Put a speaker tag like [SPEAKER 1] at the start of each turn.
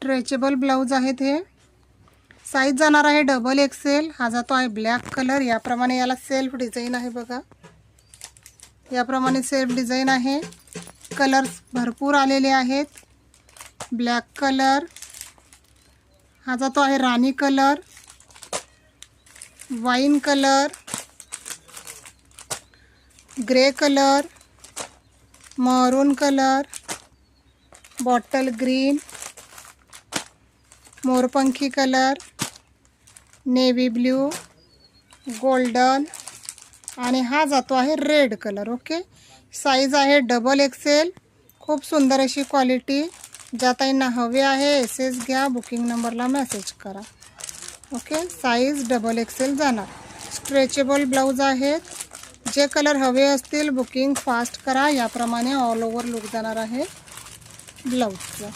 [SPEAKER 1] Stretchable blouse आहेत हे। Size जाणार आहे डबल एक्सेल। हा जातो आहे ब्लॅक कलर। याप्रमाणे याला सेल्फ डिझाईन आहे बघा, याप्रमाणे सेल्फ डिझाईन आहे। कलर्स भरपूर आलेले आहेत। ब्लॅक कलर, हा जातो आहे राणी colour, wine colour, grey colour, maroon colour, bottle green, मोरपंखी कलर, नेव्ही ब्ल्यू, गोल्डन आणि हा जातो आहे रेड कलर। ओके, साईज आहे डबल एक्सेल। खूप सुंदर अशी क्वालिटी। ज्या ताईंना हवे आहे एसएस घ्या, बुकिंग नंबरला मेसेज करा। ओके, साईज डबल एक्सेल जाणार। स्ट्रेचेबल ब्लाऊज आहेत। जे कलर हवे असतील बुकिंग फास्ट करा। याप्रमाणे ऑल ओव्हर लुक जाणार आहे ब्लाऊजचं।